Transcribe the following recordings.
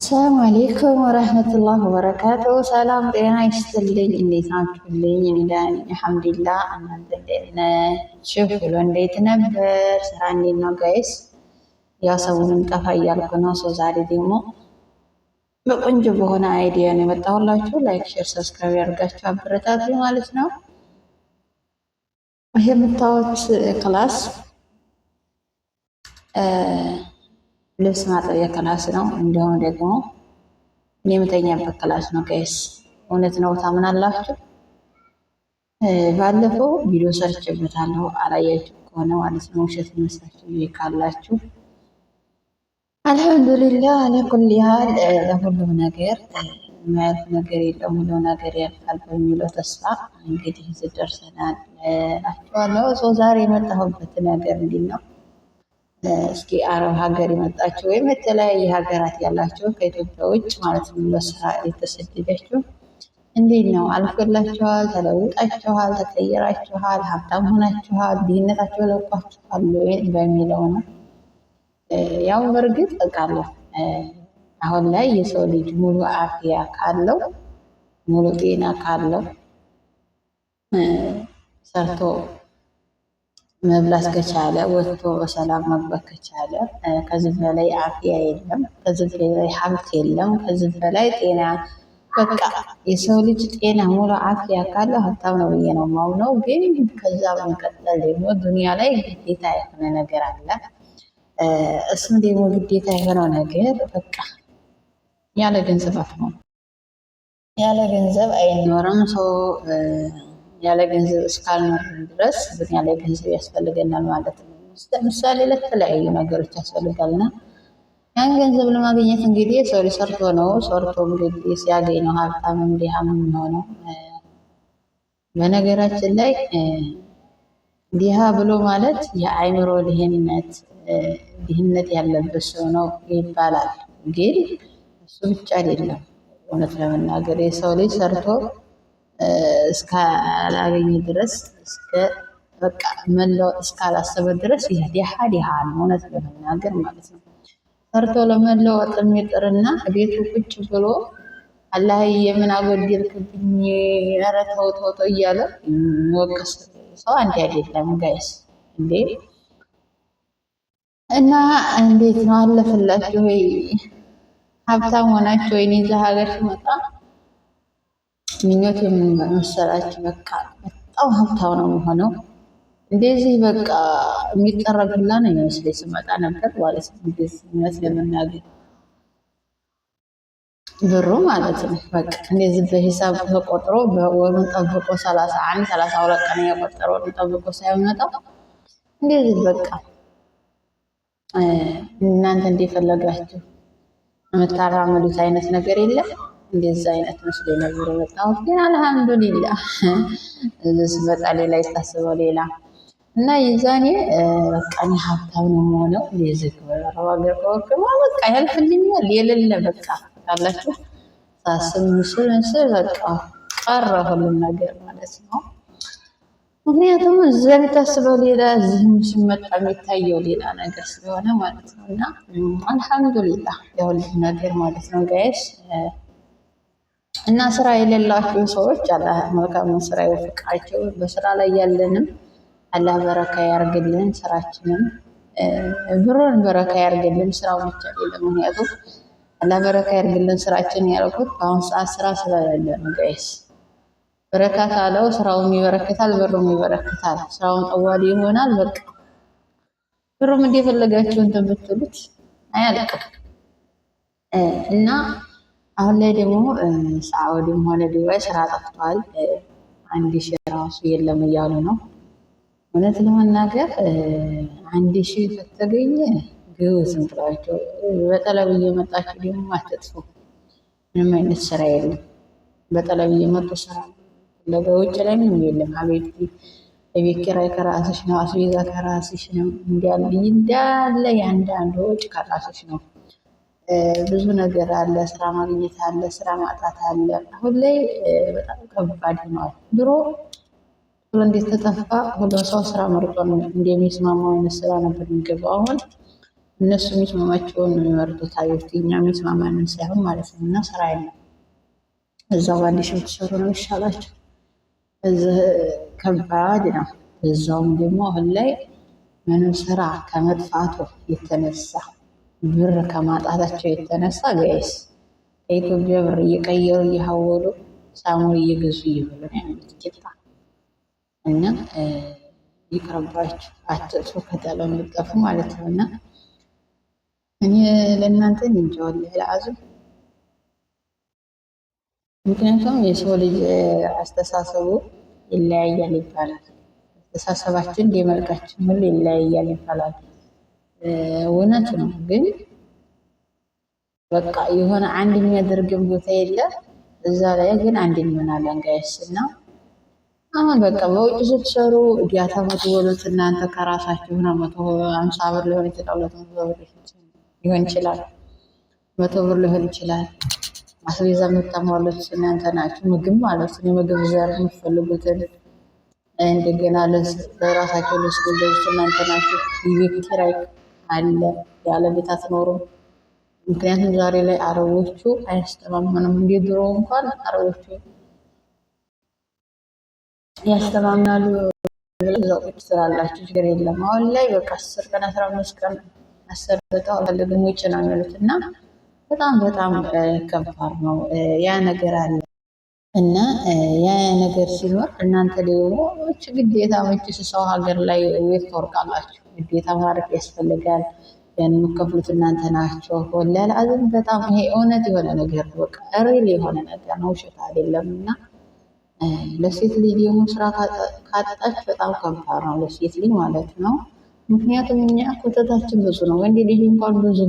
ሰላም አሌይኩም ወረህመቱላህ ወበረካቱ። ሰላም ጤና ይስጥልኝ። እንዴት ናችሁልኝ? እኔ ደህና ነኝ አልሐምዱሊላህ። እናንተ እንዴት ናችሁ? ብሎ እንዴት ነበር? ስራ እንዴት ነው ጋይስ? ያው ሰውንም ጠፋ እያልኩ ነው። ሰው ዛሬ ደግሞ በቆንጆ በሆነ አይዲያ ነው የመጣሁላችሁ። ላይክ፣ ሼር፣ ሰብስክራይብ ያደርጋችሁ አበረታቱ ማለት ነው። ይሄ የምታዩት ክላስ ልብስ ማጠቢያ ክላስ ነው። እንዲሁም ደግሞ የምተኛበት ክላስ ነው ጋይስ። እውነት ነው ታምናላችሁ? ባለፈው ቪዲዮ ሰርችበታለሁ አላያችሁ ከሆነ ማለት ነው። ውሸት መስላችሁ ካላችሁ አልሐምዱሊላህ አለኩል ያህል ለሁሉም ነገር የማያልፍ ነገር የለም፣ ሁሉ ነገር ያልፋል በሚለው ተስፋ እንግዲህ እዚህ ደርሰናል እላችኋለሁ። ሰው ዛሬ የመጣሁበት ነገር እንዲህ ነው። እስኪ አረብ ሀገር የመጣችሁ ወይም የተለያየ ሀገራት ያላችሁ ከኢትዮጵያ ውጭ ማለት ነው ለስራ የተሰደዳችሁ እንዴት ነው? አልፎላችኋል? ተለውጣችኋል? ተቀይራችኋል? ሀብታም ሆናችኋል? ድህነታችሁ ለቋችኋል በሚለው ነው። ያው በእርግጥ እቃለሁ አሁን ላይ የሰው ልጅ ሙሉ አፍያ ካለው ሙሉ ጤና ካለው ሰርቶ መብላት ከቻለ ወጥቶ በሰላም መግባት ከቻለ ከዚህ በላይ አፍያ የለም፣ ከዚህ በላይ ሀብት የለም፣ ከዚህ በላይ ጤና። በቃ የሰው ልጅ ጤና ሙሉ አፍያ ካለ ሀብታም ነው ብዬ ነው የማምነው። ግን ከዛ በመቀጠል ደግሞ ዱንያ ላይ ግዴታ የሆነ ነገር አለ። እሱም ደግሞ ግዴታ የሆነው ነገር በቃ ያለ ገንዘብ አትኖር፣ ያለ ገንዘብ አይኖርም ሰው ያለ ገንዘብ እስካልኖርን ድረስ ዱንያ ላይ ገንዘብ ያስፈልገናል ማለት ነው። ለምሳሌ ለተለያዩ ነገሮች ያስፈልጋልና ያን ገንዘብ ለማግኘት እንግዲህ ሰው ሰርቶ ነው። ሰርቶ እንግዲህ ሲያገኝ ነው ሀብታምም ድሃም የሚሆነው። በነገራችን ላይ ድሃ ብሎ ማለት የአእምሮ ድህነት ያለበት ሰው ነው ይባላል። ግን እሱ ብቻ አይደለም። እውነት ለመናገር የሰው ልጅ ሰርቶ እስካላገኘ ድረስ በቃ መለወጥ እስካላሰበ ድረስ ይህ ድሃ ነው። እውነት ለመናገር ማለት ነው። ሰርቶ ለመለወጥ የሚጥርና ቤቱ ቁጭ ብሎ አላህዬ ምን አጎደልክብኝ፣ ኧረ ተው ተው ተው እያለ የሚወቅስ ሰው አንድ አይደለም ጋይስ እንዴ። እና እንዴት ነው አለፈላችሁ ወይ? ሀብታም ሆናችሁ ወይ? እዛ ሀገር ሲመጣ ምኞት የምንመሰላችሁ በቃ በጣም ሀብታም ነው የሆነው። እንደዚህ በቃ የሚጠረግላ ነው የሚመስለኝ ስመጣ ነበር ማለት ነው። እንደዚህ ለመናገር ብሩ ማለት ነው በቃ እንደዚህ በሂሳብ ተቆጥሮ በወሩን ጠብቆ 31 32 ቀን የቆጠረ ወሩን ጠብቆ ሳይመጣው እንደዚህ በቃ እናንተ እንደፈለጋችሁ የምታራምዱት አይነት ነገር የለም። እንደዛ አይነት መስሎ ነበር የመጣሁት። ግን አልሐምዱሊላህ እዚህ ስመጣ ሌላ የታሰበው ሌላ እና የዛኔ በቃ እኔ ሀብታም ነው የምሆነው። እንደዚህ በአረብ ሀገር ከወርክማ በቃ ያልፍልኛል የሌለ በቃ ካላችሁ ሳስብ ምስል በቃ ቀረ ሁሉም ነገር ማለት ነው። ምክንያቱም እዛ የምታስበው ሌላ እዚህም ሲመጣ የሚታየው ሌላ ነገር ስለሆነ ማለት ነው። እና አልሐምዱሊላህ ለሁሉም ነገር ማለት ነው ጋይስ። እና ስራ የሌላችሁ ሰዎች አላህ መልካሙን ስራ ይወፍቃችሁ። በስራ ላይ ያለንም አላህ በረካ ያርግልን፣ ስራችንም ብሩን በረካ ያርግልን። ስራው ብቻ አይደለም። ምክንያቱም አላህ በረካ ያርግልን ስራችንን ያልኩት በአሁኑ ሰዓት ስራ ስለሌለ ነው ጋይስ። በረካ ካለው ስራውም ይበረክታል፣ ብሩም ይበረክታል። ስራውን ጠዋሪ ይሆናል። በቃ ብሩም እንደፈለጋችሁ እንትን ብትሉት አያልቅም። እና አሁን ላይ ደግሞ ሳዑዲም ሆነ ዱባይ ስራ ጠፍቷል። 1000 ራሱ የለም እያሉ ነው። እውነት ለመናገር 1000 ከተገኘ ግቡ ዝም ብላችሁ በጠለብ እየመጣችሁ ደግሞ አትጥፉ። ምንም አይነት ስራ የለም። በጠለብ እየመጡ ስራ ለውጭ ላይ ምንም የለም። አቤት የቤት ኪራይ ከራስሽ ነው፣ አስቤዛ ከራስሽ ነው፣ እንዳለ ያንዳንዱ ወጪ ከራስሽ ነው። ብዙ ነገር አለ። ስራ ማግኘት አለ፣ ስራ ማጣት አለ። አሁን ላይ በጣም ከባድ ሆኗል። ድሮ እንዴት ተጠፋ ሁሉ ሰው ስራ መርጦ እንደሚስማማው አይነት ስራ ነበር የሚገባው። አሁን እነሱ የሚስማማቸውን ነው የሚመርጡት። አቤት እኛ የሚስማማንን ሳይሆን ማለት ነው። እና ስራ የለም እዛው በአንድ ሺህ ብትሰሩ ነው ይሻላቸው። እዚህ ከባድ ነው። እዛውም ደግሞ አሁን ላይ ምንም ስራ ከመጥፋቱ የተነሳ ብር ከማጣታቸው የተነሳ ጋይስ ከኢትዮጵያ ብር እየቀየሩ እየሐወሉ ሳሙን እየገዙ እየበሉ ነው ያሉት ቂጣ እና ይቅርባችሁ፣ አትጥፉ ከተለመጠፉ ማለት ነው። እና እኔ ለእናንተ እንጃዋል ለአዝም ምክንያቱም የሰው ልጅ አስተሳሰቡ ይለያያል ይባላል። አስተሳሰባችን እንደመልካችን ሁሉ ይለያያል ይባላል። እውነት ነው። ግን በቃ የሆነ አንድ የሚያደርግን ቦታ የለ እዛ ላይ ግን አንድ እንሆናለን ጋይስ። እና አሁን በቃ በውጭ ስትሰሩ ዲያታ የምትበሉት እናንተ ከራሳችሁ ነው። 150 ብር ሊሆን ይችላል፣ 200 ብር ሊሆን ይችላል፣ 100 ብር ሊሆን ይችላል። አስቤዛ የምታሟሉት እናንተ ናችሁ። ምግብ ማለት ነው። የምግብ ዘር የምትፈልጉትን እንደገና ለራሳቸው ልብስ ገዙት እናንተ ናችሁ። የቤት ኪራይ አለ፣ ያለ ቤት አትኖሩም። ምክንያቱም ዛሬ ላይ አረቦቹ አያስተማምኑም። እንደ ድሮ እንኳን አረቦቹ ያስተማምናሉ ብለው እዛው ቁጭ ስላላችሁ ችግር የለም። አሁን ላይ በቃ 10 ቀን 15 ቀን አሰርተው አልፈልግም ውጭ ነው የሚሉት እና በጣም በጣም ከባድ ነው ያ ነገር አለ። እና ያ ነገር ሲኖር እናንተ ደግሞ ግዴታ መችስ ሰው ሀገር ላይ ቤት ትወርቃላችሁ። ግዴታ ማረፍ ያስፈልጋል። ያን የምከፍሉት እናንተ ናቸው። ወላሂ አዝም በጣም ይሄ እውነት የሆነ ነገር በቃ ሪል የሆነ ነገር ነው፣ ውሸት አይደለም። እና ለሴት ልጅ ደግሞ ስራ ካጣች በጣም ከባድ ነው ለሴት ልጅ ማለት ነው። ምክንያቱም እኛ ኮተታችን ብዙ ነው። ወንድ ልጅ እንኳን ብዙ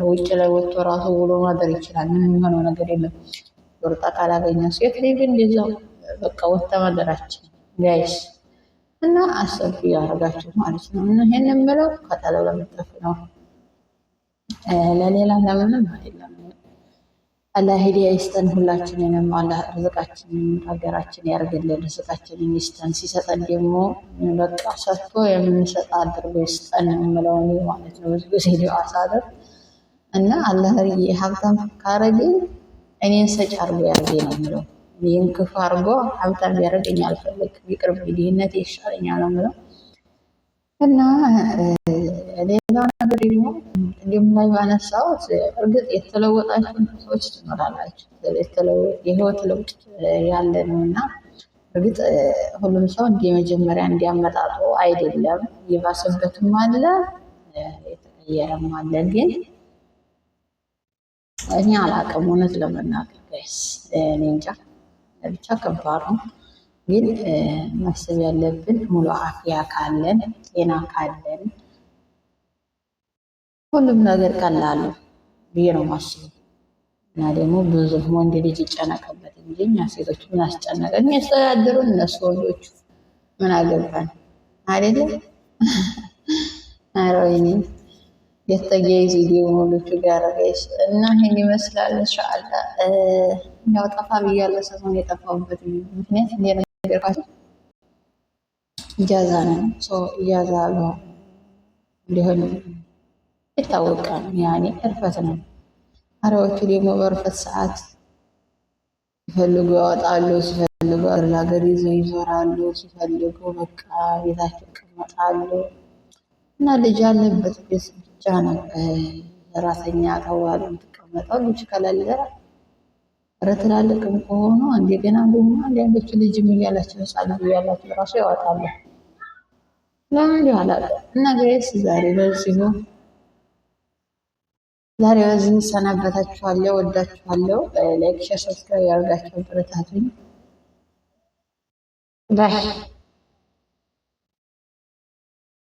ውጭ ላይ ወጥቶ ራሱ ውሎ ማደር ይችላል። ምንም የሚሆነው ነገር የለም ወርጣ ካላገኘ። ሴት ልጅ ግን እንደዛው በቃ ወጥታ ማደራችን ጋይስ። እና አሰብ ያደርጋችሁ ማለት ነው። እና ይሄን የምለው ከጠለው ለመጠፍ ነው፣ ለሌላ ለምንም አይደለም። አላህ ሂዳያ ይስጠን ሁላችንንም። አላህ ርዝቃችንን ሀገራችን ያርግልን፣ ርዝቃችንን ይስጠን። ሲሰጠን ደግሞ በቃ ሰጥቶ የምንሰጥ አድርጎ ይስጠን የምለው ማለት ነው። ብዙ ጊዜ ዱዓ ሳደርግ እና አላህ ሀብታም ካረገኝ እኔን ሰጭ አርጎ ያርገኝ ነው የምለው። ይህን ክፉ አርጎ ሀብታም ቢያደርገኝ አልፈልግም። ይቅርብ፣ ድህነት ይሻለኛል ነው የምለው። እና ሌላው ነገር ደግሞ እንዲሁም ላይ ባነሳው እርግጥ የተለወጣችሁ ሰዎች ትኖራላችሁ። የህይወት ለውጥ ያለ ነው እና እርግጥ ሁሉም ሰው እንደ መጀመሪያ እንዲያመጣጡ አይደለም። የባሰበትም አለ የተቀየረም አለ። ግን እኔ አላቅም እውነት ለመናገር ጋይስ፣ እኔ እንጃ ብቻ ከባድ ነው። ግን ማሰብ ያለብን ሙሉ አፍያ ካለን ጤና ካለን ሁሉም ነገር ቀላል ብዬ ነው ማስበው። እና ደግሞ ብዙ ወንድ ልጅ ይጨነቅበት እንጂ እኛ ሴቶች ምን አስጨነቀን? የሚያስተዳድሩን እነሱ ወንዶቹ ምን አገባን አይደለም? ኧረ ወይኔ የተገይዝ ዲሞሎቹ ጋር ጋይስ። እና ይሄን ይመስላል። ኢንሻአላ ያው ጠፋ ብያለሁ። ሰሞኑን የጠፋሁበት ምክንያት እንደነገርኳችሁ ኢጃዛ ነው። ኢጃዛ ነው ሊሆን የታወቀ ነው። ያኔ እርፈት ነው። አረቦቹ ደግሞ በእርፈት ሰዓት ሲፈልጉ ያወጣሉ፣ ሲፈልጉ ሀገር ይዘው ይዞራሉ፣ ሲፈልጉ በቃ ቤታቸው ይቀመጣሉ። እና ልጅ ያለበት ቤት ብቻ ነው ሰራተኛ ተዋል የምትቀመጠው። ልጅ ከሌለ ትላልቅም ከሆኑ እንደገና ደግሞ አንዳንዶቹ ልጅ እያላቸው ህፃን ልጅ እያላቸው ራሱ ያወጣሉ። ለምን አላውቅም። እና ጋይስ ዛሬ በዚህ ሰናበታችኋለሁ። ወዳችኋለሁ። ላይክ፣ ሼር፣ ሰብስክራይብ ያደርጋችሁ ብረታቱኝ ባይ